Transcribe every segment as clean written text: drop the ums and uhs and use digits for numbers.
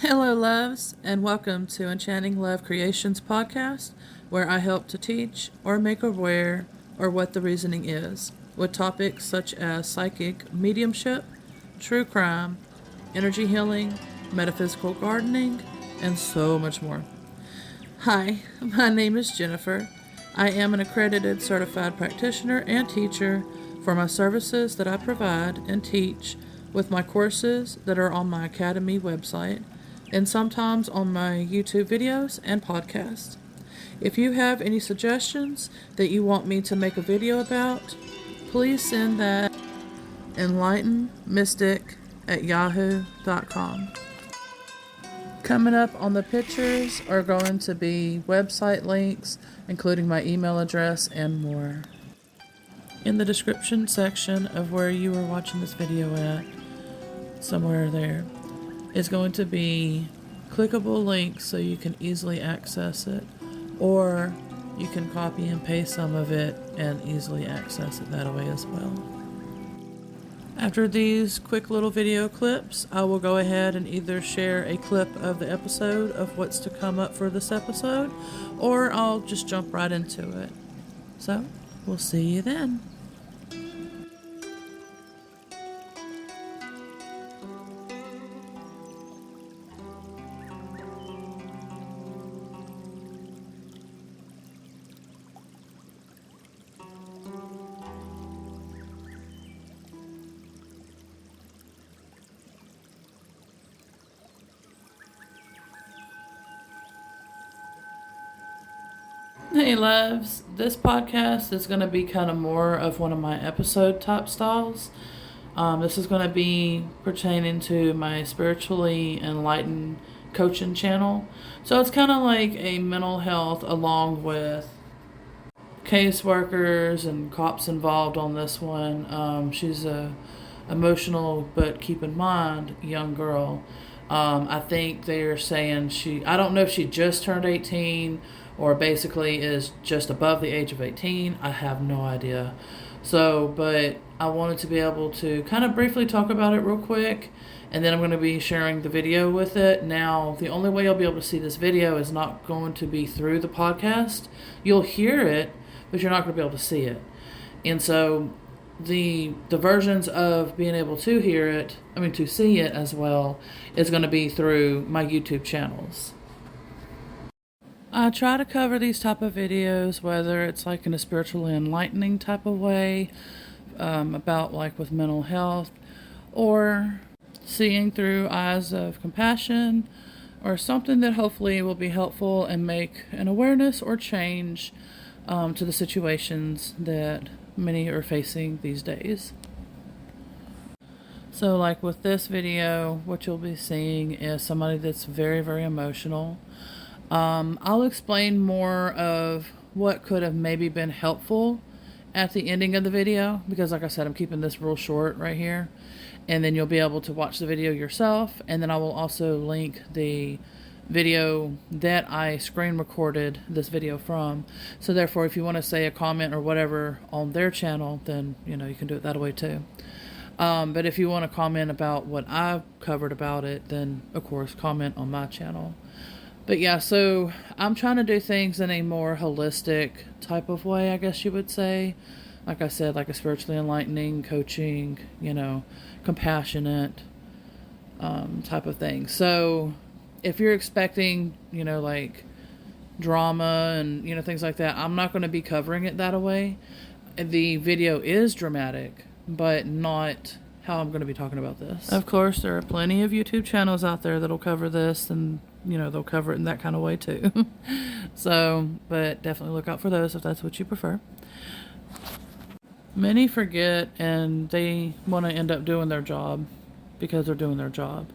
Hello, loves, and welcome to Enchanting Love Creations podcast, where I help to teach or make aware or what the reasoning is, with topics such as psychic mediumship, true crime, energy healing, metaphysical gardening, and so much more. Hi, my name is Jennifer. I am an accredited certified practitioner and teacher for my services that I provide and teach with my courses that are on my Academy website and sometimes on my YouTube videos and podcasts. If you have any suggestions that you want me to make a video about, please send that enlightenmystic@yahoo.com. Coming up on the pictures are going to be website links, including my email address and more. In the description section of where you are watching this video at, somewhere there, is going to be clickable links so you can easily access it, or you can copy and paste some of it and easily access it that way as well. After these quick little video clips, I will go ahead and either share a clip of the episode of what's to come up for this episode, or I'll just jump right into it. So, we'll see you then. Hey loves, this podcast is going to be kind of more of one of my episode type styles. This is going to be pertaining to my spiritually enlightened coaching channel. So it's kind of like a mental health along with caseworkers and cops involved on this one. She's a emotional but keep in mind young girl. I think they're saying I don't know if she just turned 18 or basically is just above the age of 18. I have no idea. So, but I wanted to be able to kind of briefly talk about it real quick, and then I'm going to be sharing the video with it. Now, the only way you'll be able to see this video is not going to be through the podcast. You'll hear it, but you're not going to be able to see it. And so the versions of being able to hear it, to see it as well, is going to be through my YouTube channels. I try to cover these type of videos, whether it's like in a spiritually enlightening type of way, about like with mental health, or seeing through eyes of compassion, or something that hopefully will be helpful and make an awareness or change to the situations that many are facing these days. So like with this video, what you'll be seeing is somebody that's very, very emotional. I'll explain more of what could have maybe been helpful at the ending of the video, because like I said, I'm keeping this real short right here, and then you'll be able to watch the video yourself, and then I will also link the video that I screen recorded this video from. So therefore, if you want to say a comment or whatever on their channel, then you can do it that way too. But if you want to comment about what I've covered about it, then of course comment on my channel. But yeah, so I'm trying to do things in a more holistic type of way, I guess you would say. Like I said, like a spiritually enlightening, coaching, compassionate type of thing. So if you're expecting, like drama and, things like that, I'm not going to be covering it that way. The video is dramatic, but not how I'm going to be talking about this. Of course, there are plenty of YouTube channels out there that'll cover this, and they'll cover it in that kind of way too. So, but definitely look out for those if that's what you prefer. Many forget and they want to end up doing their job because they're doing their job.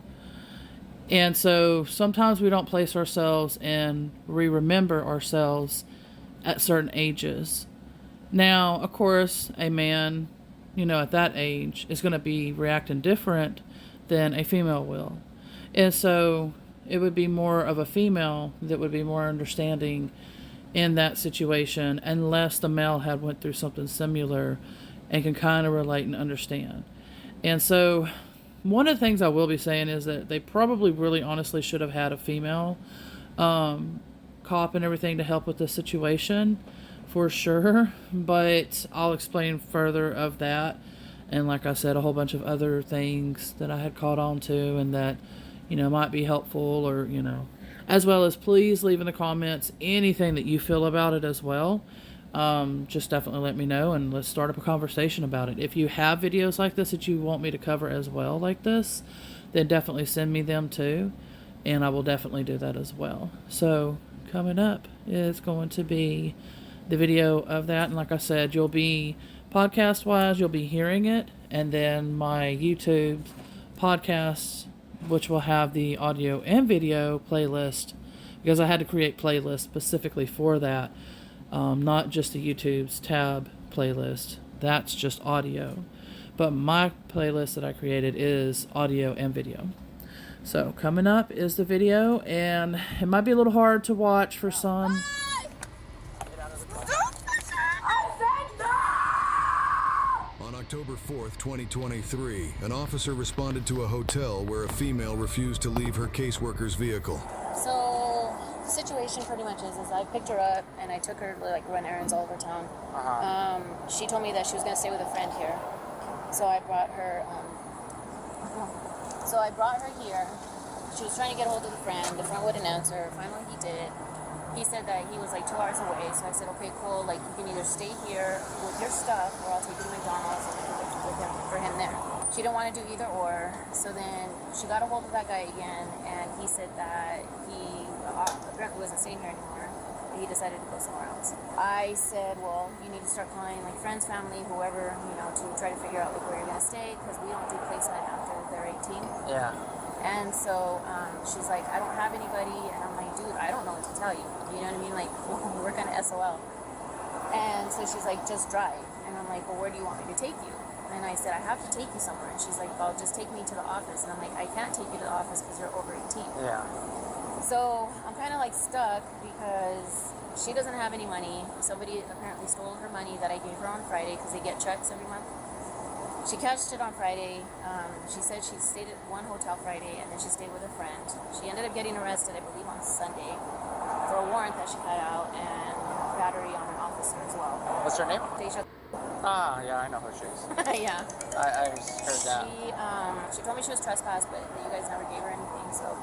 And so sometimes we don't place ourselves and remember ourselves at certain ages. Now, of course, a man, at that age is going to be reacting different than a female will. And so it would be more of a female that would be more understanding in that situation, unless the male had went through something similar and can kind of relate and understand. And so one of the things I will be saying is that they probably really honestly should have had a female cop and everything to help with the situation for sure, but I'll explain further of that. And like I said, a whole bunch of other things that I had caught on to and that, might be helpful, or, as well as please leave in the comments anything that you feel about it as well. Just definitely let me know and let's start up a conversation about it. If you have videos like this that you want me to cover as well like this, then definitely send me them too, and I will definitely do that as well. So coming up is going to be the video of that, and like I said, you'll be podcast wise, you'll be hearing it, and then my YouTube podcast, which will have the audio and video playlist, because I had to create playlists specifically for that. Not just the YouTube's tab playlist. That's just audio. But my playlist that I created is audio and video. So coming up is the video, and it might be a little hard to watch for some. On October 4th, 2023, an officer responded to a hotel where a female refused to leave her caseworker's vehicle. So the situation pretty much is I picked her up and I took her to run errands all over town. She told me that she was going to stay with a friend here. So I brought her here. She was trying to get a hold of the friend. The friend wouldn't answer. Finally he did. He said that he was 2 hours away. So I said, okay, cool. You can either stay here with your stuff or I'll take you to McDonald's and for him there. She didn't want to do either or. So then she got a hold of that guy again, and he said that he apparently wasn't staying here anymore. He decided to go somewhere else. I said, well, you need to start calling friends, family, whoever, to try to figure out where you're going to stay, because we don't do placement after they're 18. Yeah. And so she's like, I don't have anybody, and I'm like, dude, I don't know what to tell you. You know what I mean? We're kind of SOL. And so she's like, just drive. And I'm like, well, where do you want me to take you? And I said, I have to take you somewhere. And she's like, well, just take me to the office. And I'm like, I can't take you to the office because you're over 18. Yeah. So I'm kind of stuck because she doesn't have any money. Somebody apparently stole her money that I gave her on Friday because they get checks every month. She cashed it on Friday. She said she stayed at one hotel Friday and then she stayed with a friend. She ended up getting arrested, I believe, on Sunday for a warrant that she had out and battery on an officer as well. What's her name? Deja. Ah, yeah, I know who she is. Yeah. I heard that. She told me she was trespassed, but that you guys never gave her anything, so.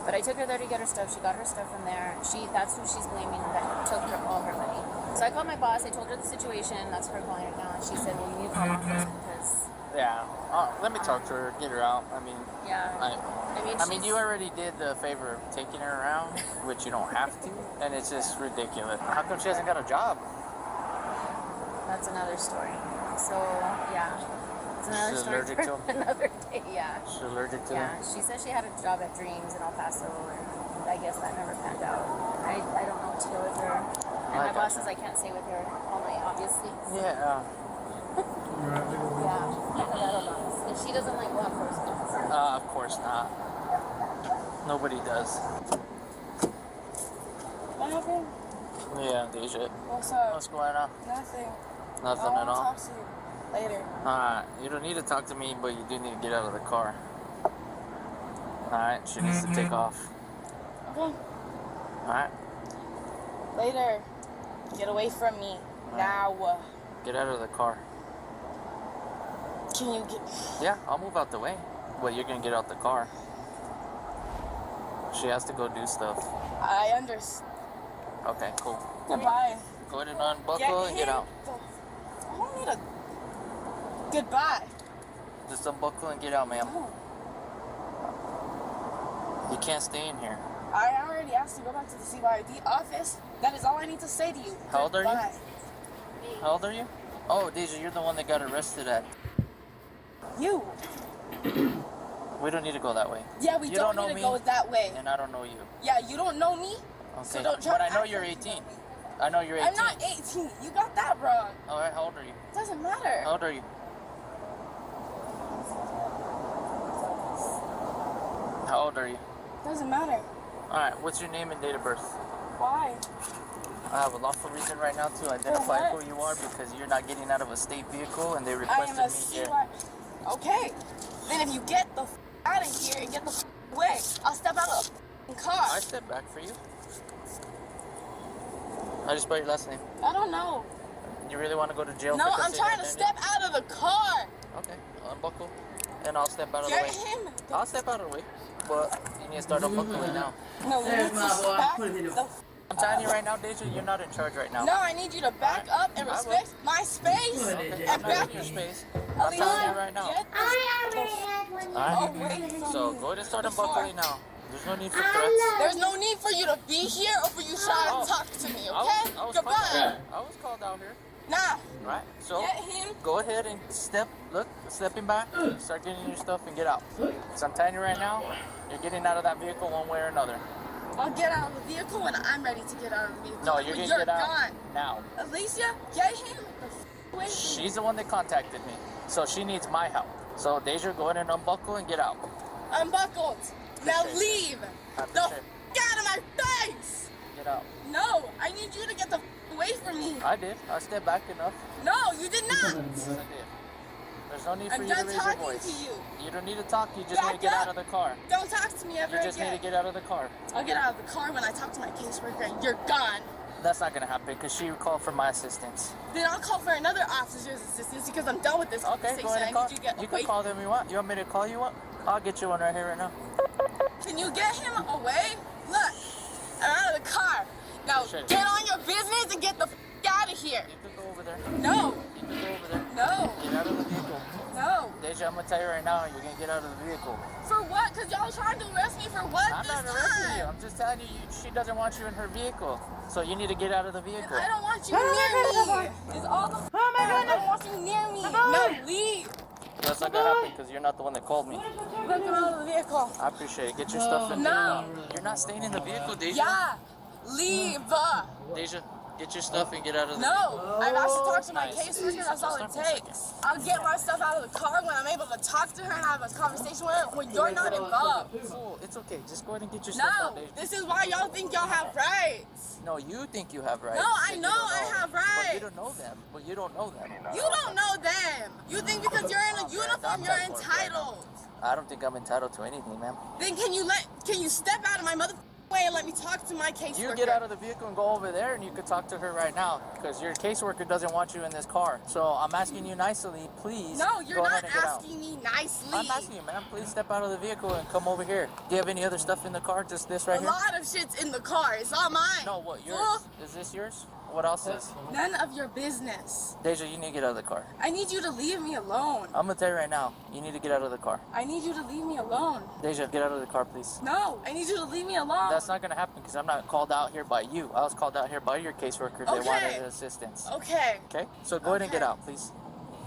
But I took her there to get her stuff. She got her stuff from there. That's who she's blaming that took all her money. So I called my boss. I told her the situation. That's her calling her now. And she said, well, you need to call law enforcement because... Yeah. Let me talk to her, get her out. Yeah. I mean, you already did the favor of taking her around, which you don't have to, and it's just ridiculous. How come she hasn't got a job? That's another story. So, yeah. It's another She's story allergic for to him? another day, yeah. She's allergic to Yeah, them? she said she had a job at Dreams in El Paso, and I guess that never panned out. I don't know what to do with her. And my boss says I can't stay with her all night, obviously. So. Yeah. Yeah, that'll not. And she doesn't like law enforcement. So. Of course not. Nobody does. What happened? Yeah, Deja. What's up? What's going on? Nothing. Nothing I at want to all? talk to you later. You don't need to talk to me, but you do need to get out of the car. Alright, she needs to take off. Okay. Alright? Later. Get away from me. Now. Get out of the car. Can you get... Yeah, I'll move out the way. Well, you're gonna get out the car. She has to go do stuff. I understand. Okay, cool. Goodbye. Go ahead and unbuckle and get out. I don't need a... Goodbye. Just unbuckle and get out, ma'am. No. You can't stay in here. I already asked to go back to the CYD office. That is all I need to say to you. How old are you? Goodbye. How old are you? Oh, Deja, you're the one that got arrested at. You. We don't need to go that way. Yeah, we You don't don't need know to me. go that way. And I don't know you. Yeah, you don't know me. Okay, So don't try but to I know act you're like you 18. know me. I know you're 18. I'm not 18. You got that wrong. Alright, how old are you? Doesn't matter. How old are you? How old are you? Doesn't matter. Alright, what's your name and date of birth? Why? I have a lawful reason right now to identify who you are because you're not getting out of a state vehicle and they I am requested a me here. CY. Okay. Then if you get the out of here and get the away, I'll step out of the car. I step back for you. How do you spell your last name? I don't know. You really want to go to jail? No, for I'm trying to step out of the car. Okay, unbuckle, and I'll step out of the Get way. him. I'll step out of the way, but you need to start unbuckling now. No, you There's need my to boy. back Put it in the the- I'm telling you right now, Deja, you're not in charge right now. No, I need you to back up and I will. respect my space. Okay, And I'm not back in your space. Alina, I'm telling you right now. get Alright? away from So me. go ahead and start Before- unbuckling now. There's no need for threats. There's no need for you to be here or for you trying Oh. to talk to me, I okay? was Goodbye. I was called out here. Nah, Right? So get him. go ahead and stepping back, start getting your stuff and get out. So I'm telling you right now, you're getting out of that vehicle one way or another. I'll get out of the vehicle when I'm ready to get out of the vehicle. No, you're When gonna get out gone. now. Alicia, get him the away from me. She's the one that contacted me, so she needs my help. So Deja, go ahead and unbuckle and get out. Unbuckled. Now Appreciate it. leave. I The appreciate it. out of my face. Get out. No, I need you to get the away from me. I did. I stepped back enough. No, you did not. I did. There's no need for I'm you to done raise your talking voice. to you. You don't need to talk. You just need to Back get up. out of the car. Don't talk to me ever You just need again. to get out of the car. I'll get out of the car when I talk to my caseworker and you're gone. That's not gonna happen because she called for my assistance. Then I'll call for another officer's assistance because I'm done with this Okay, conversation. go ahead I and need call. you to get You away. can call them you want. You want me to call you one? I'll get you one right here right now. Can you get him away? Look, I'm out of the car. Now Sure. get on your business and get the out of here. You can go over there. No, You can go over there. no, Get out of the vehicle. no. Deja, I'm gonna tell you right now, you're gonna get out of the vehicle. For what? Because y'all trying to arrest me for what I'm this not arresting time? you. I'm just telling you, she doesn't want you in her vehicle. So you need to get out of the vehicle. I don't want you near me. It's all the Oh my I don't goodness. want you near me. Bye-bye. No, leave. That's not gonna happen because you're not the one that called me. Look out of the vehicle. I appreciate it. Get your stuff in. No. You're not staying in the vehicle, Deja. Yeah, leave. Deja, get your stuff and get out of the No, I've asked to talk to my Nice. caseworker. That's all it Just stop for a takes. I'll get my stuff out of the car when I'm able to talk to her and have a conversation with her when you're not involved. Cool, it's okay. Just go ahead and get your stuff out, No, Deja. this is why y'all think y'all have rights. No, you think you have rights. No, I but you know don't I have But you rights. don't know them. But you don't know them. You don't know them. You think because you're in a uniform, you're entitled. I don't think I'm entitled to anything, ma'am. Then can you step out of my mother way and let me talk to my caseworker? You get out of the vehicle and go over there and you can talk to her right now because your caseworker doesn't want you in this car. So I'm asking you nicely, please. No, you're go not ahead and get out. asking me nicely. I'm asking you, ma'am, please step out of the vehicle and come over here. Do you have any other stuff in the car? Just this right A here? lot of shit's in the car. It's all mine. No, what, yours? Fool. Is this yours? What else is? None of your business. Deja, you need to get out of the car. I need you to leave me alone. I'm gonna tell you right now, you need to get out of the car. I need you to leave me alone. Deja, get out of the car, please. No, I need you to leave me alone. That's not gonna happen because I'm not called out here by you. I was called out here by your caseworker that Okay. wanted assistance. Okay. Okay? So go ahead and get Okay. out, please.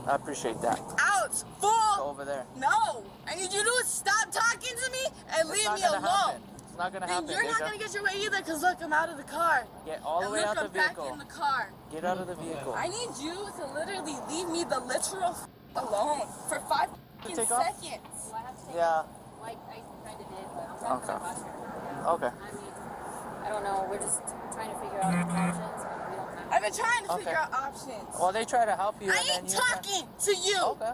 I appreciate that. Out, Go fool. over there. No, I need you to stop talking to me and It's leave not me gonna alone. happen. It's not gonna Then happen, you're not Deja. gonna get your way either, because look, I'm out of the car. Get all the And way look, out the I'm back vehicle. in the car. Get out of the vehicle. I need you to literally leave me the literal alone for 5 take off? seconds. Well, I have to take Yeah. like I kind of did, but I'm trying Okay. to watch her. Okay. I mean, I don't know. We're just trying to figure out options, but we don't have. I've been trying to Okay. figure out options. Well, they try to help you. I and then ain't you talking to you. Okay.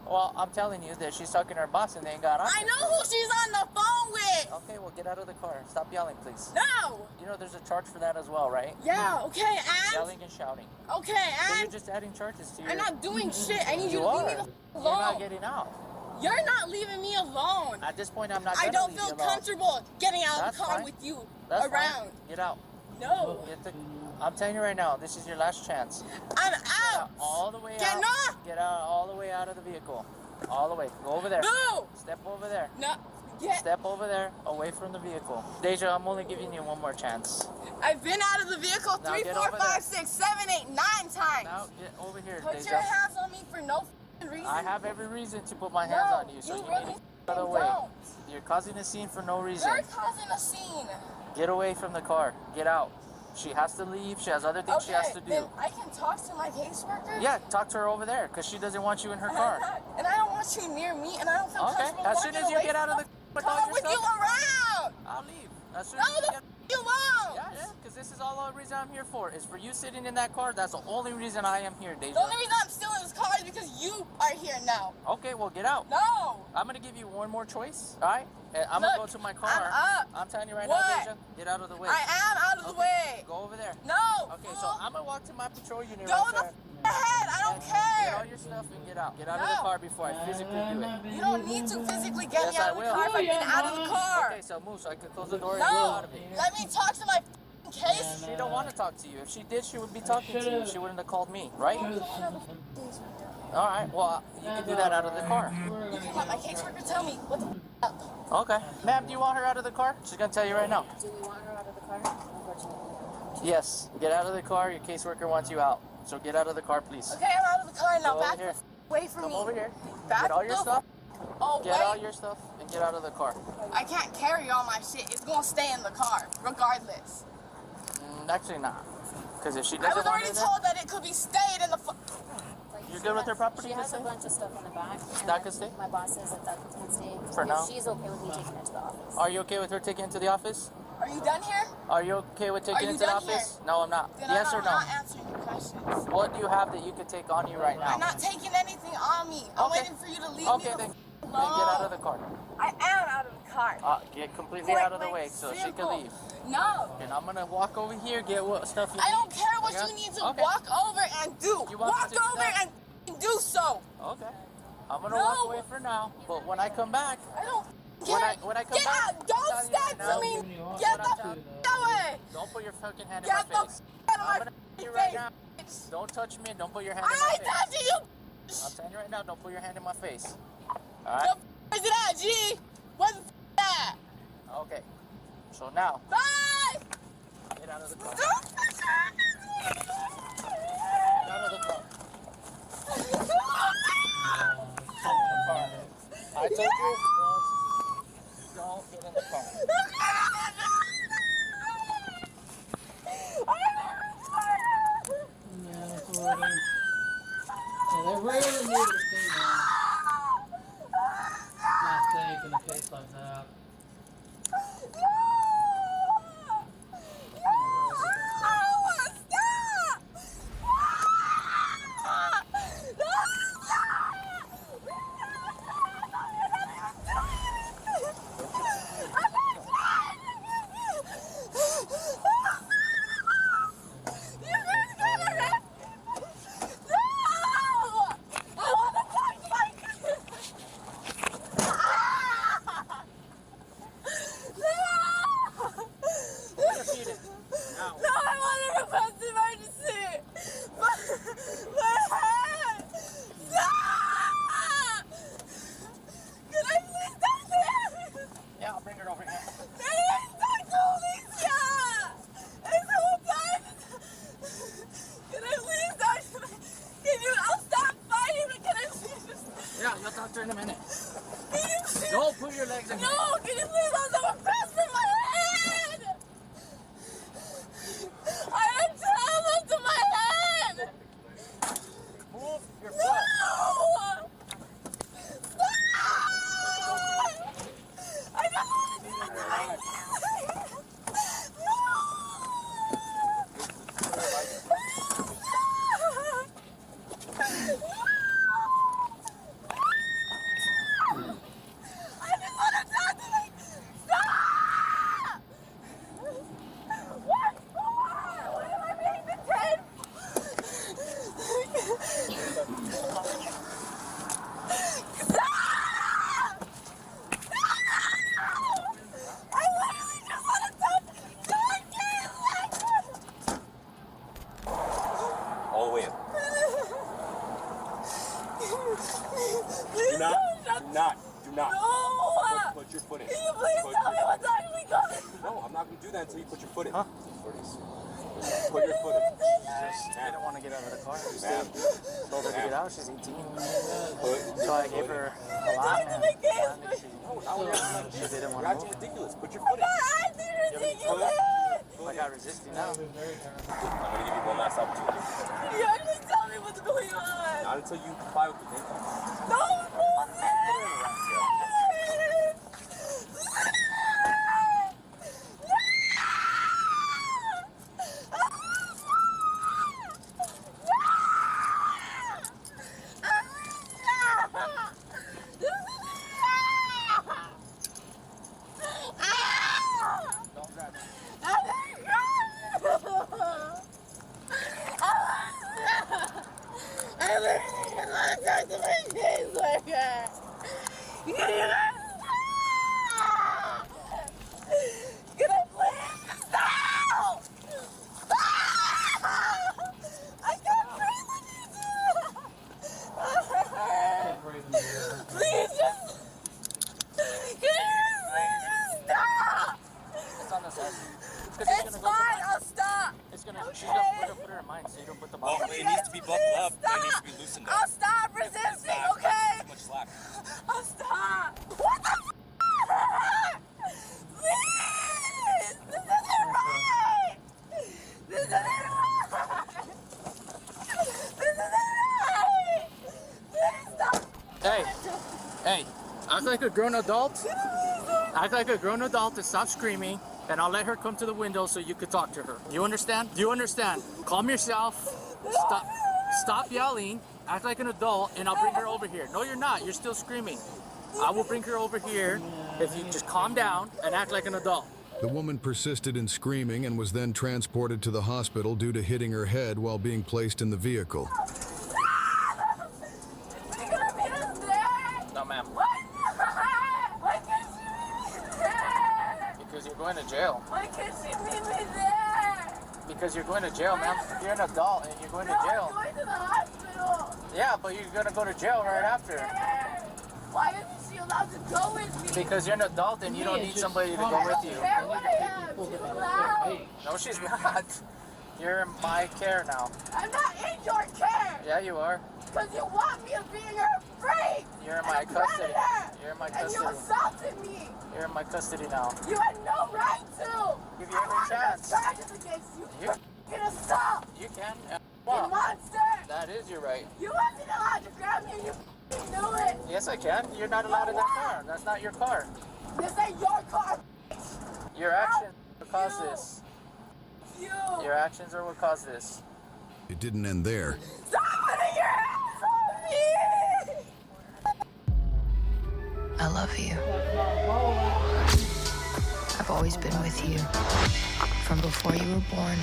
Well, I'm telling you that she's talking to her boss and they ain't got I know who she's on the phone with. Okay, well, get out of the car. Stop yelling, please. No. You know there's a charge for that as well, right? Yeah, okay, and? Yelling and shouting. Okay, So you're and? just adding charges to your... I'm not doing shit. I need you You to are. leave me the You're not alone. getting out. You're not leaving me alone. At this point, I'm not I gonna don't leave feel you alone. comfortable getting out of That's the car fine. with you That's around. Fine. Get out. No, I'm telling you right now, this is your last chance. I'm Get out. out all the way Get out. off. Get out all the way out of the vehicle. All the way. Go over there. No. Step over there. No. Get. Step over there, away from the vehicle. Deja, I'm only giving you one more chance. I've been out of the vehicle Now 3, get 4, over 5, there. 6, 7, 8, 9 times. Now, get over here, Put Deja. your hands on me for no reason. I have every reason to put my hands No, on you, so you you really need to get out of the way. don't. You're causing a scene for no reason. You're causing a scene. Get away from the car. Get out. She has to leave. She has other things she has to do. Then I can talk to my caseworker. Yeah, talk to her over there because she doesn't want you in her car. And I don't want you near me, and I don't feel Okay. comfortable As soon walking as you away get out of from the car with all car your with you stuff, around. I'll leave. As soon No, as you the get... you won't. Yeah, yeah. because this is all the reason I'm here for. Is for you sitting in that car. That's the only reason I am here, Deja. The only reason I'm still in this car is because you are here now. Okay, well, get out. No. I'm going to give you one more choice, all right? And I'm Look, going to go to my car. I'm up. I'm telling you right What? now, Deja, get out of the way. I am out of the way. Go over there. No. Okay, so fool. I'm going to walk to my patrol unit Go right the there. ahead. I don't Get all care. your stuff and get out. Get out of the No. car before I physically do it. You don't need to physically get Yes, me out I of the will. car if I've been out of the car. Okay, so move so I can close the door and get No. out of it. Let me talk to my case. She don't want to talk to you. If she did, she would be talking to you. She wouldn't have called me, right? All right, well, you can do that out of the car. You can let my caseworker tell me what the up. Okay. Ma'am, do you want her out of the car? She's going to tell you right now. Do we want her out of the car? Unfortunately. Yes, get out of the car. Your caseworker wants you out. So get out of the car, please. Okay, I'm out of the car now. Go Back over here. away from Come me. over here. Back Get all your the stuff. Oh, Get all wait. your stuff and get out of the car. I can't carry all my shit. It's gonna stay in the car, regardless. Actually not. Because if she I doesn't was want already it there, told that it could be stayed in the. Like, You're she good with her has- property She to has stay? a bunch of stuff in the back. and That could stay? My boss says that can stay. For now? She's okay with me taking it to the office. are you okay with her taking it to the office? Are you done here? Are you okay with taking you it to the done office? here? No, I'm not. Then Yes or I'm no? not answering your questions. What do you have that you could take on you right now? I'm not taking anything on me. I'm Okay. waiting for you to leave Okay, me then the get out of the car. I am out of the car. Get completely Point out of the blank, way so she can simple. leave. No. And I'm gonna walk over here, get what stuff you I need. don't care what Yeah? you need to Okay. walk over and do. You want Walk to do over that? and do so. Okay. I'm gonna No. walk away for now, but when I come back, I don't When I- care. when I come Get back, out. I'm Don't telling you stand right to now, me. what Get I'm the telling away. don't put your fucking hand in Get my the face. out of I'm my gonna tell you face. right now. Don't touch me. Don't put your hand in I my face. touch you. I'm telling you right now. Don't put your hand in my face. All The right. is it at, G? What's that? Okay. So now, Bye. get out of the car. Don't touch Get out of the car. I told you once. Don't get in the car. Yeah, it's already. Yeah, they rarely need a female. Not safe in a case like that. Put your feet in. Now. No, I want to request emergency. My head. Stop! Can I please talk to him? Yeah, I'll bring her over here. Can I talk to Alicia? It's so bad. Can I please talk to him? Can you? I'll stop fighting, but can I please just? Yeah, you'll talk to her in a minute. Can you please? Don't put your legs in here. No, can you please also request for my head? I had trauma to my head. Move your No! foot. Stop! I don't want to do it to my head. I just want to talk to my... Stop! What for? What am I being detained Stop! I literally just want to touch... All the way in. Do not. No! Put your foot in. Can you please Put tell me your what's foot actually going in. No, I'm not going to do that until you put your foot in. Huh? Put your foot in. She didn't want to get out of the car. She Ma'am. told her to get out. She's 18. Put So I gave her a lot, man. my case? No, now we're acting like She this. didn't You're want to acting move. ridiculous. Put your foot in. acting ridiculous! I got resisting now. I'm going to give you one last opportunity. Can you actually tell me what's going on? Not until you comply with the name. No bullshit! It's fine, I'll stop. It's gonna, Okay. she's gonna put her in mind so you don't put the ball. Well, it needs to be buckled up. It needs to be loosened up. I'll stop resisting, okay? Too much slack. I'll stop. What the f***? Please! This isn't right! This isn't right! This isn't right! Please stop! Hey, hey, act like a grown adult. Act like a grown adult and stop screaming, and I'll let her come to the window so you could talk to her. You understand? Do you understand? Calm yourself. Stop yelling. Act like an adult, and I'll bring her over here. No, you're not. You're still screaming. I will bring her over here if you just calm down and act like an adult. The woman persisted in screaming and was then transported to the hospital due to hitting her head while being placed in the vehicle. You're gonna beat us there? No, ma'am. Why not? Why can't she meet me there? Because you're going to jail. Why can't she meet me there? Because you're going to jail, ma'am. You're an adult and you're going to No, I'm jail. going to the hospital. Yeah, but you're going to go to jail right after. Why isn't she allowed to go with me? Because you're an adult and you don't need somebody to go I with don't you. care what I am. She's allowed. No, she's not. You're in my care now. I'm not in your care. Yeah, you are. Because you want me to be in your rape. You're in my and a custody. predator. You're in my And you custody. assaulted me. You're in my custody now. You had no right to. Give you I every want chance. charges against you. You- Get assault. You can. You Well, monster. that is your right. You wasn't allowed to grab me and you knew it. Yes, I can. You're not allowed in that car. That's not your car. This ain't your car. Your actions will cause this. You. Your actions are what caused this. It didn't end there. Stop putting your hands on me. I love you. I've always been with you. From before you were born.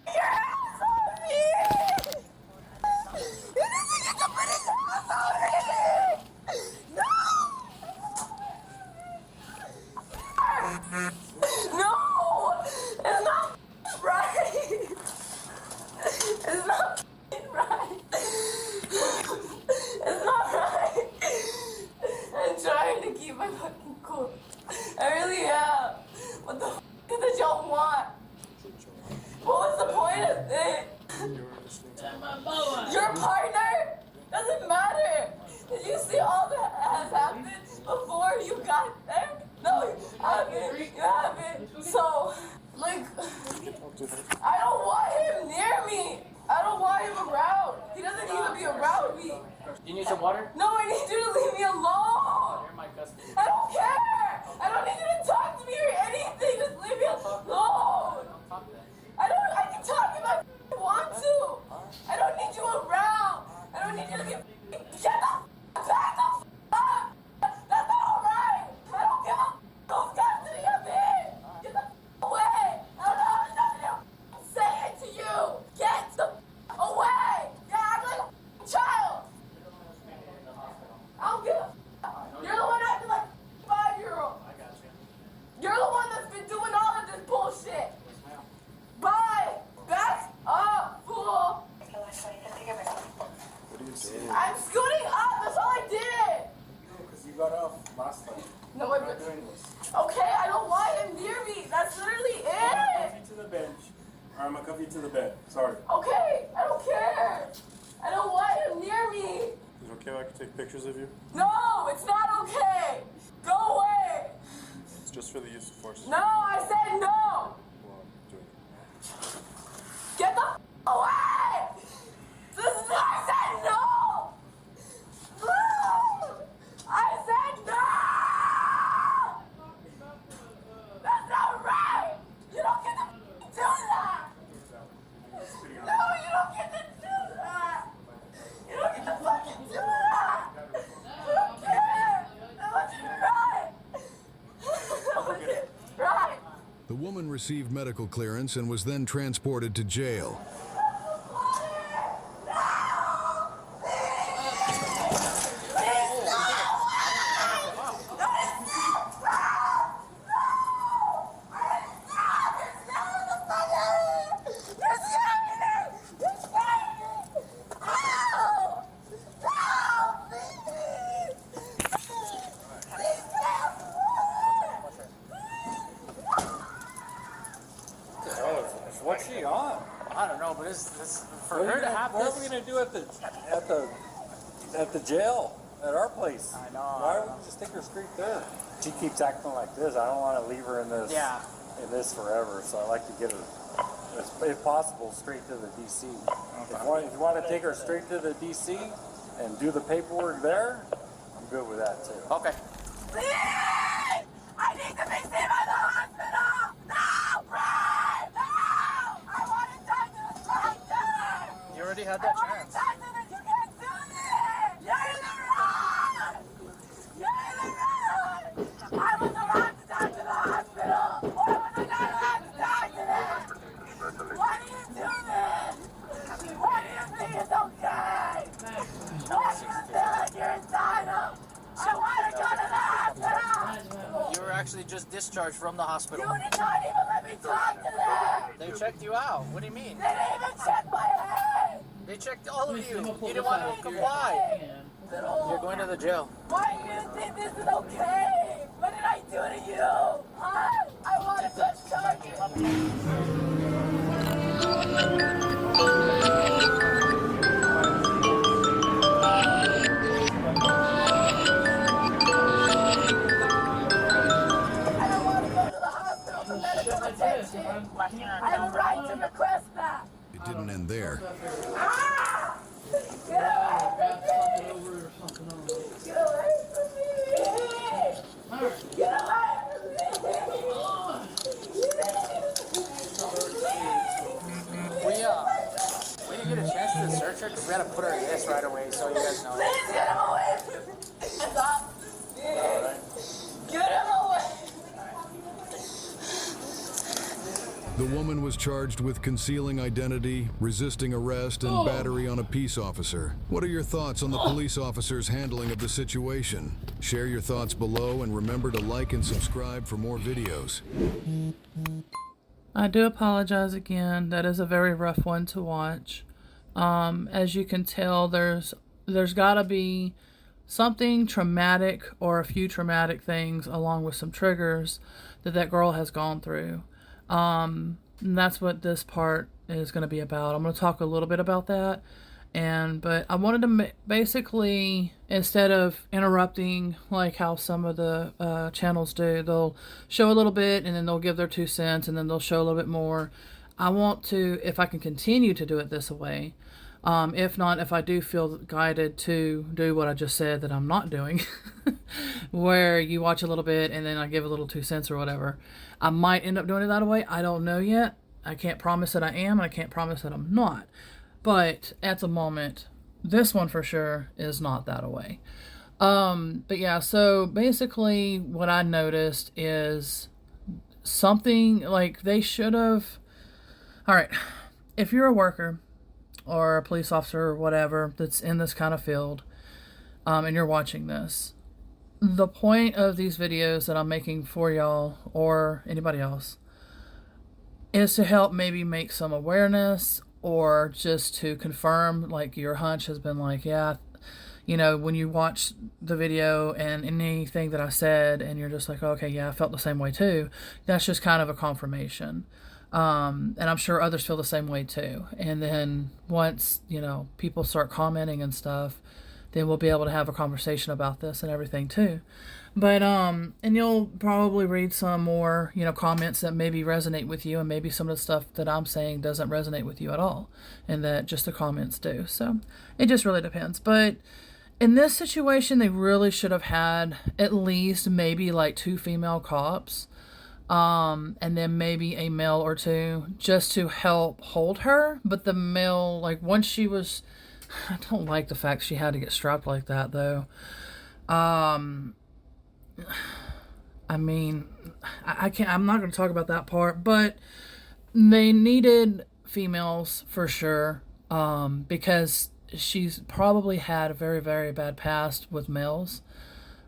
Your hands on me. You doesn't get to put his hands on me. No. No. It's not right. It's not right. It's not right. I'm trying to keep my fucking cool. I really am. What the f*** did y'all want? What was the point of it? Your partner? Doesn't matter. Did you see all that has happened before you got there? No, you haven't. You haven't. So, like, I don't want him near me. I don't want him around. He doesn't need to be around me. You need some water? No, I need you to leave me alone. You're in my custody. I don't care. I don't need you to talk to me or anything. Just leave me alone. I can talk if I want to. I don't need you around. I don't need you to get. Shut the back the up. That's not alright. I don't give a who's custody of me. Get the away. I don't know how to say it to you. Get the away. You act like a child. I don't give a. You're the one acting like a 5-year-old. You're the one that's been doing all of this bullshit. Bye. Back up, fool. I'm scooting up. That's all I did. Because you got off last time. No, I didn't. Okay, I don't want him near me. That's literally I'm gonna it. cuff you to the bench. Or I'm gonna cuff you to the bed. Sorry. Okay, I don't care. I don't want him near me. Is it okay if I can take pictures of you? No, it's not okay. Go away. It's just for the use of force. No, I said no. Well, I'm doing it. Get the away. This is I said no. I said no. That's not right. You don't get to do that. No, you don't get to do that. You don't get to fucking do that. I don't care. That wasn't right. That wasn't right. The woman received medical clearance and was then transported to jail. What's she on? I don't know, but it's for her to have What this. are we gonna do at the jail at our place? I know. Why don't we just take her straight there? She keeps acting like this. I don't want to leave her in this. Yeah. In this forever. So I like to get her, if possible, straight to the DC. Okay. If you want to take her straight to the DC and do the paperwork there, I'm good with that too. Okay. Please! I need to be seen by the hospital! No! Please! No! I want to talk to the doctor! You already had that chance. I want to talk to them! You can't do this! You're in the wrong! You're in the wrong! I was allowed to talk to the hospital! Why was I not allowed to talk to them? Why do you do this? Why do you think it's okay? Why do you feel like you're entitled? I want to go to the hospital! You were actually just discharged from the hospital. You did not even let me talk to them! They checked you out. What do you mean? They didn't even check my head! They checked all of you. You didn't want to comply. You're going to the jail. Why do you think this is okay? What did I do to you? Huh? I want to touch charges! I don't want to go to the hospital for medical attention! I have a right to request that! It didn't end there. Ah! Get away from me! Get away from me! Get away We didn't get a chance to search her because we had to put her in this right away, so you guys know. Please get him away from me! Stop! Get him away! The woman was charged with concealing identity, resisting arrest, and battery on a peace officer. What are your thoughts on the police officer's handling of the situation? Share your thoughts below and remember to like and subscribe for more videos. I do apologize again. That is a very rough one to watch. As you can tell, there's got to be something traumatic or a few traumatic things along with some triggers that girl has gone through. And that's what this part is going to be about. I'm going to talk a little bit about that. But I wanted to basically, instead of interrupting like how some of the channels do, they'll show a little bit and then they'll give their 2 cents and then they'll show a little bit more. I want to, if I can continue to do it this way, if not, if I do feel guided to do what I just said that I'm not doing, where you watch a little bit and then I give a little 2 cents or whatever, I might end up doing it that way. I don't know yet. I can't promise that I am, and I can't promise that I'm not. But at the moment, this one for sure is not that way. But yeah, so basically what I noticed is something like they should have. All right, if you're a worker or a police officer or whatever that's in this kind of field, and you're watching this, the point of these videos that I'm making for y'all or anybody else is to help maybe make some awareness, or just to confirm like your hunch has been like, yeah, you know, when you watch the video and anything that I said and you're just like, okay, yeah, I felt the same way too. That's just kind of a confirmation. And I'm sure others feel the same way too. And then once, you know, people start commenting and stuff, then we'll be able to have a conversation about this and everything too. But, and you'll probably read some more, you know, comments that maybe resonate with you, and maybe some of the stuff that I'm saying doesn't resonate with you at all, and that just the comments do. So it just really depends. But in this situation, they really should have had at least maybe like 2 female cops, and then maybe a male or 2 just to help hold her. But the male, like once she was, I don't like the fact she had to get strapped like that though. I mean, I can't, I'm not going to talk about that part, but they needed females for sure, because she's probably had a very, very bad past with males,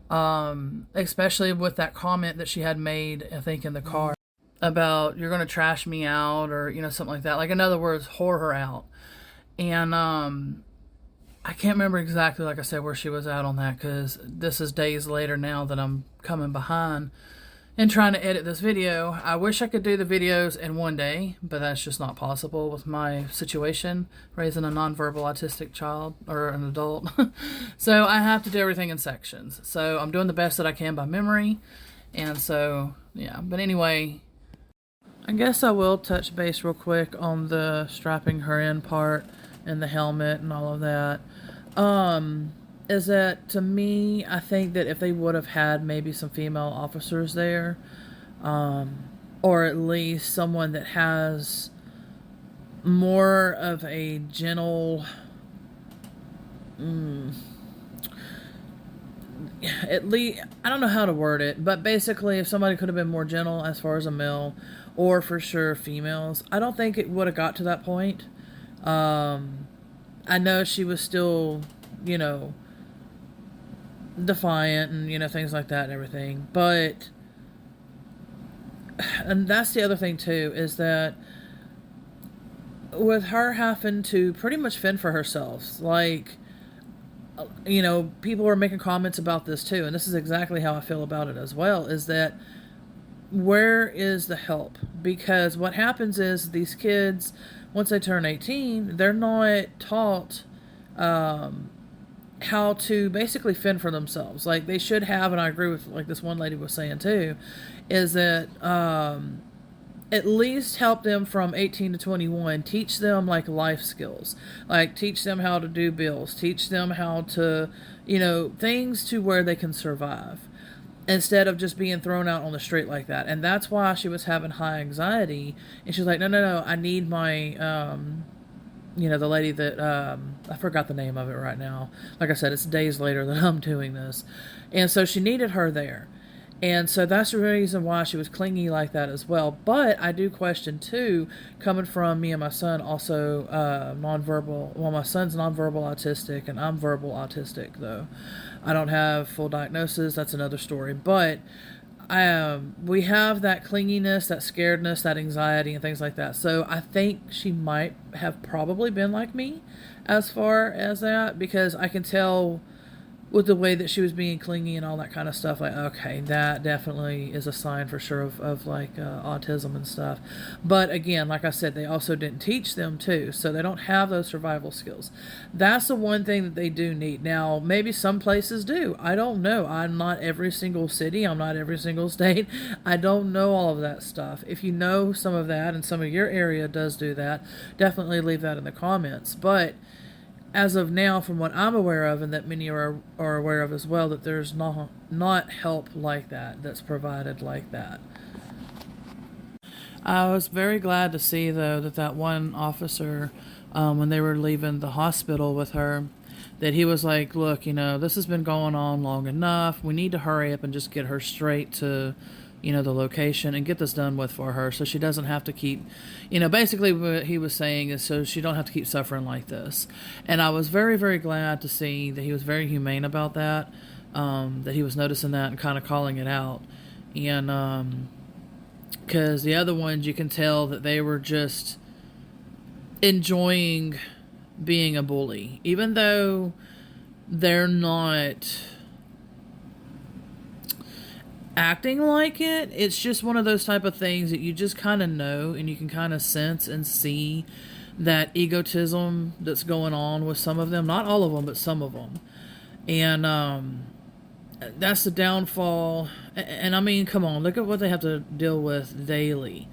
especially with that comment that she had made, I think, in the car about, you're going to trash me out, or, you know, something like that. Like, in other words, whore her out. And, I can't remember exactly, like I said, where she was at on that, because this is days later now that I'm coming behind. and trying to edit this video. I wish I could do the videos in one day, but that's just not possible with my situation, raising a nonverbal autistic child or an adult. So I have to do everything in sections. So I'm doing the best that I can by memory. And so, yeah. But anyway, I guess I will touch base real quick on the strapping her in part and the helmet and all of that. Is that, to me, I think that if they would have had maybe some female officers there, or at least someone that has more of a gentle, at least, I don't know how to word it, but basically if somebody could have been more gentle as far as a male, or for sure females, I don't think it would have got to that point. I know she was still, you know, defiant and, you know, things like that and everything, but, and that's the other thing too, is that with her having to pretty much fend for herself, like, you know, people are making comments about this too, and this is exactly how I feel about it as well, is that where is the help? Because what happens is these kids, once they turn 18, they're not taught how to basically fend for themselves. Like they should have, and I agree with like this one lady was saying too, is that at least help them from 18 to 21, teach them like life skills, like teach them how to do bills, teach them how to, you know, things to where they can survive, instead of just being thrown out on the street like that. And that's why she was having high anxiety, and she's like, no, I need my, you know, the lady that, I forgot the name of it right now. Like I said, it's days later that I'm doing this. And so she needed her there. And so that's the reason why she was clingy like that as well. But I do question too, coming from me and my son, also nonverbal. Well, my son's nonverbal autistic, and I'm verbal autistic though. I don't have full diagnosis. That's another story. But we have that clinginess, that scaredness, that anxiety, and things like that. So I think she might have probably been like me as far as that, because I can tell with the way that she was being clingy and all that kind of stuff, like, okay, that definitely is a sign for sure of like autism and stuff. But again, like I said, they also didn't teach them too, so they don't have those survival skills. That's the one thing that they do need. Now, maybe some places do. I don't know. I'm not every single city. I'm not every single state. I don't know all of that stuff. If you know some of that and some of your area does do that, definitely leave that in the comments. But as of now, from what I'm aware of, and that many are aware of as well, that there's not help like that that's provided like that. I was very glad to see, though, that one officer, when they were leaving the hospital with her, that he was like, look, you know, this has been going on long enough. We need to hurry up and just get her straight to, you know, the location and get this done with for her, so she doesn't have to keep, you know, basically what he was saying is so she don't have to keep suffering like this. And I was very, very glad to see that he was very humane about that, that he was noticing that and kind of calling it out. And because the other ones, you can tell that they were just enjoying being a bully, even though they're not acting like it. It's just one of those type of things that you just kind of know, and you can kind of sense and see that egotism that's going on with some of them. Not all of them, but some of them. And that's the downfall. And I mean, come on, look at what they have to deal with daily.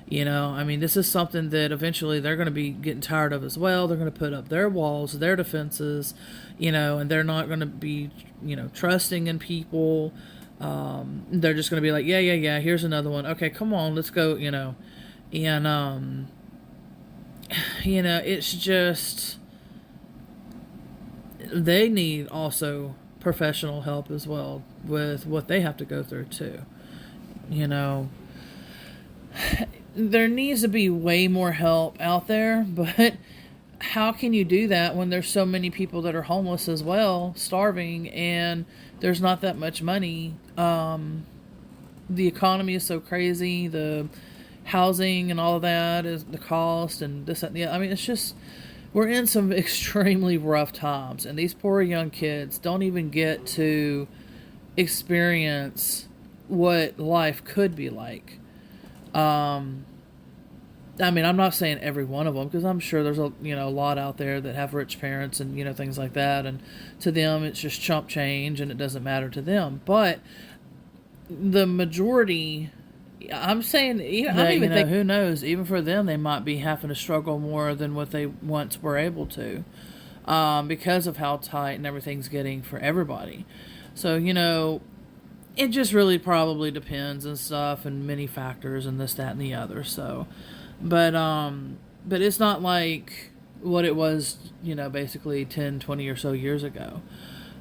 You know, I mean, this is something that eventually they're going to be getting tired of as well. They're going to put up their walls, their defenses, you know, and they're not going to be, you know, trusting in people. They're just going to be like, yeah, here's another one. Okay, come on, let's go, you know. And, you know, it's just, they need also professional help as well with what they have to go through too. You know, there needs to be way more help out there, but how can you do that when there's so many people that are homeless as well, starving, and there's not that much money? The economy is so crazy, the housing and all of that is the cost, and this and the other. I mean, it's just, we're in some extremely rough times, and these poor young kids don't even get to experience what life could be like. I mean, I'm not saying every one of them, because I'm sure there's a lot out there that have rich parents and, things like that. And to them, it's just chump change and it doesn't matter to them. But the majority, I'm saying, who knows, even for them, they might be having to struggle more than what they once were able to, because of how tight and everything's getting for everybody. So, it just really probably depends and stuff, and many factors and this, that, and the other. So, but it's not like what it was, basically 10, 20 or so years ago.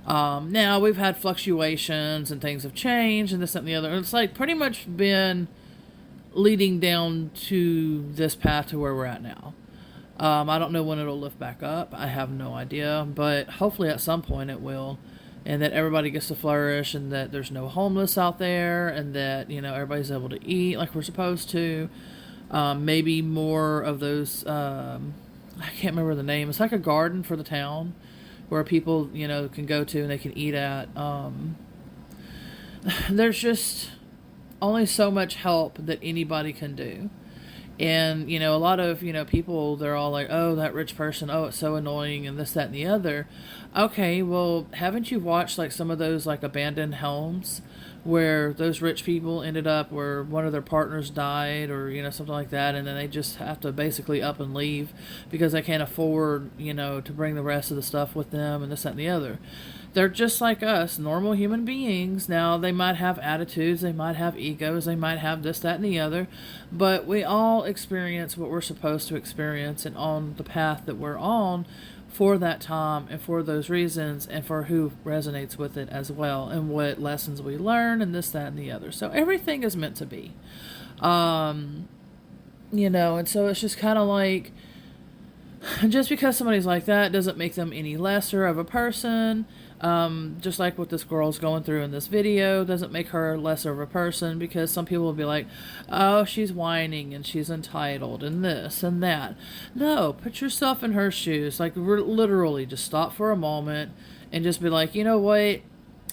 Now we've had fluctuations and things have changed and this, that, and the other. It's like pretty much been leading down to this path to where we're at now. I don't know when it'll lift back up. I have no idea, but hopefully at some point it will. And that everybody gets to flourish, and that there's no homeless out there, and that, everybody's able to eat like we're supposed to. Maybe more of those, I can't remember the name. It's like a garden for the town where people, can go to and they can eat at. There's just only so much help that anybody can do. And, a lot of, people, they're all like, oh, that rich person, oh, it's so annoying, and this, that, and the other. Okay, well, haven't you watched, like, some of those, like, abandoned homes where those rich people ended up where one of their partners died or, something like that, and then they just have to basically up and leave because they can't afford, to bring the rest of the stuff with them and this, that, and the other. They're just like us, normal human beings. Now, they might have attitudes, they might have egos, they might have this, that, and the other, but we all experience what we're supposed to experience and on the path that we're on for that time and for those reasons and for who resonates with it as well and what lessons we learn and this, that, and the other. So everything is meant to be. And so it's just kind of like, just because somebody's like that doesn't make them any lesser of a person. Just like what this girl's going through in this video doesn't make her lesser of a person, because some people will be like, oh, she's whining and she's entitled and this and that. No, put yourself in her shoes. Like, literally just stop for a moment and just be like, you know what?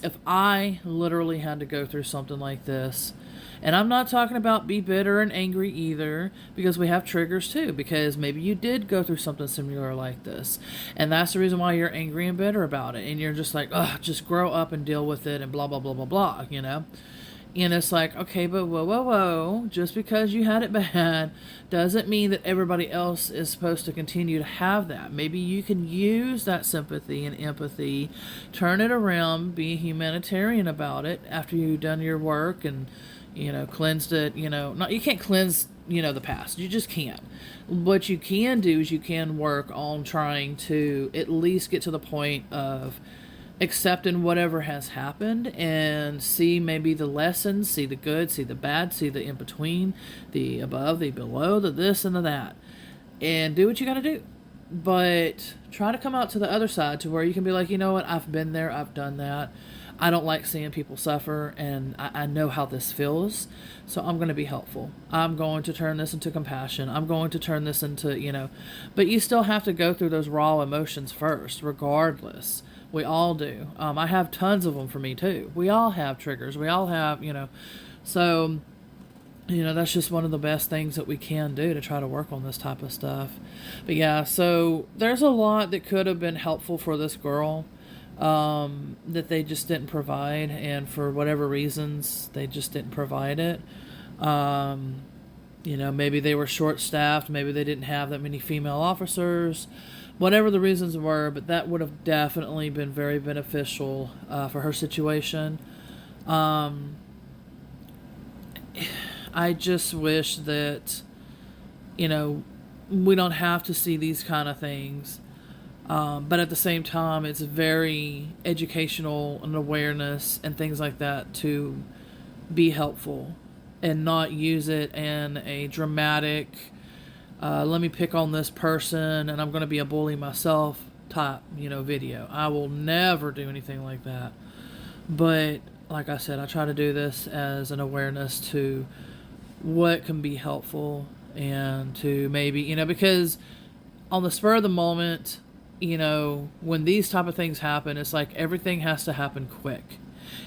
If I literally had to go through something like this, and I'm not talking about be bitter and angry either, because we have triggers too, because maybe you did go through something similar like this, and that's the reason why you're angry and bitter about it, and you're just like, ugh, just grow up and deal with it and blah, blah, blah, blah, blah, And it's like, okay, but whoa, just because you had it bad doesn't mean that everybody else is supposed to continue to have that. Maybe you can use that sympathy and empathy, turn it around, be humanitarian about it after you've done your work and, cleansed it, not, you can't cleanse, the past. You just can't. What you can do is you can work on trying to at least get to the point of accepting whatever has happened and see maybe the lessons, see the good, see the bad, see the in between, the above, the below, the this and the that, and do what you got to do. But try to come out to the other side to where you can be like, you know what, I've been there, I've done that. I don't like seeing people suffer, and I know how this feels, so I'm going to be helpful. I'm going to turn this into compassion. I'm going to turn this into, but you still have to go through those raw emotions first, regardless. We all do. I have tons of them for me, too. We all have triggers. We all have, so, that's just one of the best things that we can do to try to work on this type of stuff. But yeah, so there's a lot that could have been helpful for this girl, that they just didn't provide, and for whatever reasons they just didn't provide it. Maybe they were short-staffed, maybe they didn't have that many female officers, whatever the reasons were, but that would have definitely been very beneficial for her situation. I just wish that we don't have to see these kind of things. But at the same time, it's very educational and awareness and things like that to be helpful and not use it in a dramatic, let me pick on this person and I'm going to be a bully myself type, video. I will never do anything like that. But like I said, I try to do this as an awareness to what can be helpful and to maybe, because on the spur of the moment, when these type of things happen, it's like everything has to happen quick.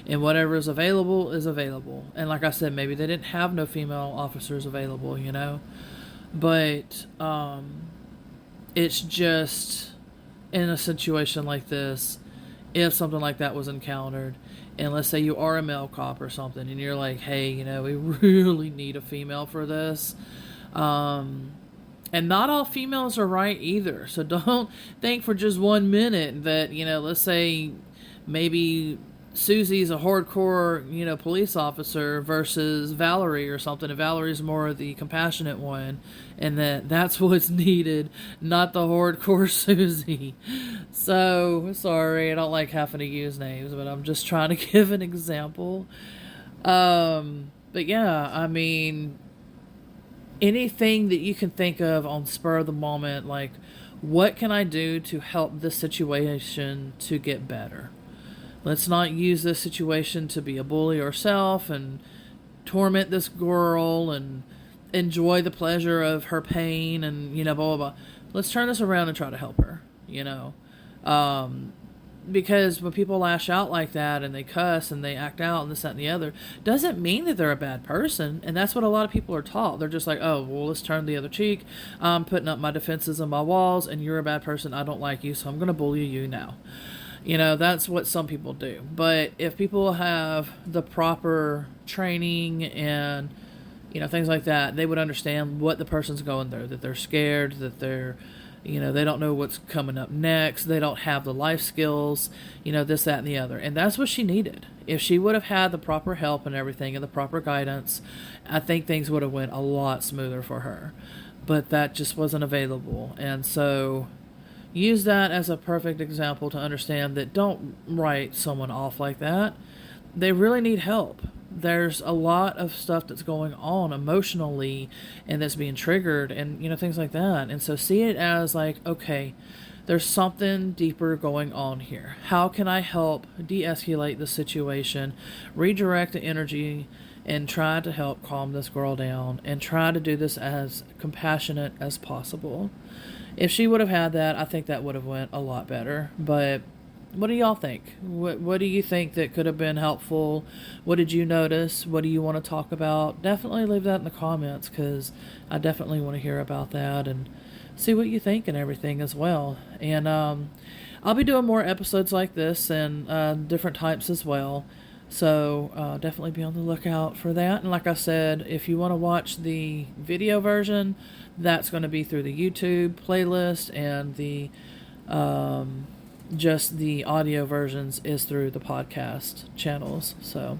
And whatever is available is available. And like I said, maybe they didn't have no female officers available, you know. But it's just in a situation like this, if something like that was encountered, and let's say you are a male cop or something, and you're like, hey, you know, we really need a female for this. And not all females are right either. So don't think for just 1 minute that, you know, let's say maybe Susie's a hardcore, you know, police officer versus Valerie or something, and Valerie's more of the compassionate one, and that's what's needed, not the hardcore Susie. So, sorry, I don't like having to use names, but I'm just trying to give an example. But yeah, I mean, anything that you can think of on spur of the moment, like, what can I do to help this situation to get better? Let's not use this situation to be a bully ourselves and torment this girl and enjoy the pleasure of her pain and, you know, blah, blah, blah. Let's turn this around and try to help her, you know. Because when people lash out like that and they cuss and they act out and this, that, and the other, doesn't mean that they're a bad person. And that's what a lot of people are taught. They're just like, oh, well, let's turn the other cheek. I'm putting up my defenses and my walls, and you're a bad person. I don't like you, so I'm going to bully you now. You know, that's what some people do. But if people have the proper training and, you know, things like that, they would understand what the person's going through, that they're scared, that they're, you know, they don't know what's coming up next. They don't have the life skills, you know, this, that, and the other. And that's what she needed. If she would have had the proper help and everything and the proper guidance, I think things would have went a lot smoother for her. But that just wasn't available. And so use that as a perfect example to understand that don't write someone off like that. They really need help. There's a lot of stuff that's going on emotionally and that's being triggered and, you know, things like that. And so see it as like, okay, there's something deeper going on here. How can I help de-escalate the situation, redirect the energy, and try to help calm this girl down and try to do this as compassionate as possible? If she would have had that, I think that would have went a lot better. But what do y'all think? What do you think that could have been helpful? What did you notice? What do you want to talk about? Definitely leave that in the comments, because I definitely want to hear about that and see what you think and everything as well. And I'll be doing more episodes like this and different types as well. So definitely be on the lookout for that. And like I said, if you want to watch the video version, that's going to be through the YouTube playlist, and the just the audio versions is through the podcast channels. So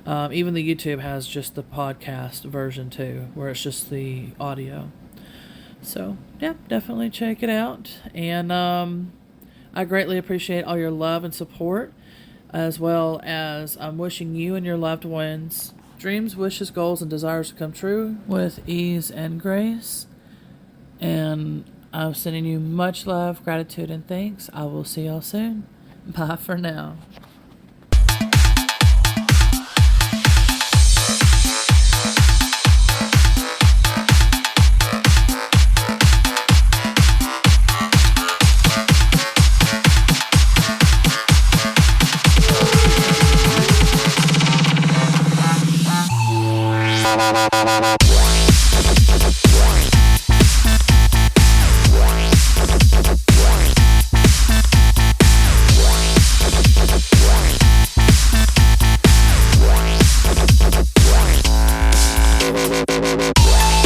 even the YouTube has just the podcast version too, where it's just the audio. So yeah, definitely check it out. And I greatly appreciate all your love and support, as well as I'm wishing you and your loved ones dreams, wishes, goals, and desires to come true with ease and grace. And I'm sending you much love, gratitude, and thanks. I will see y'all soon. Bye for now. Yeah.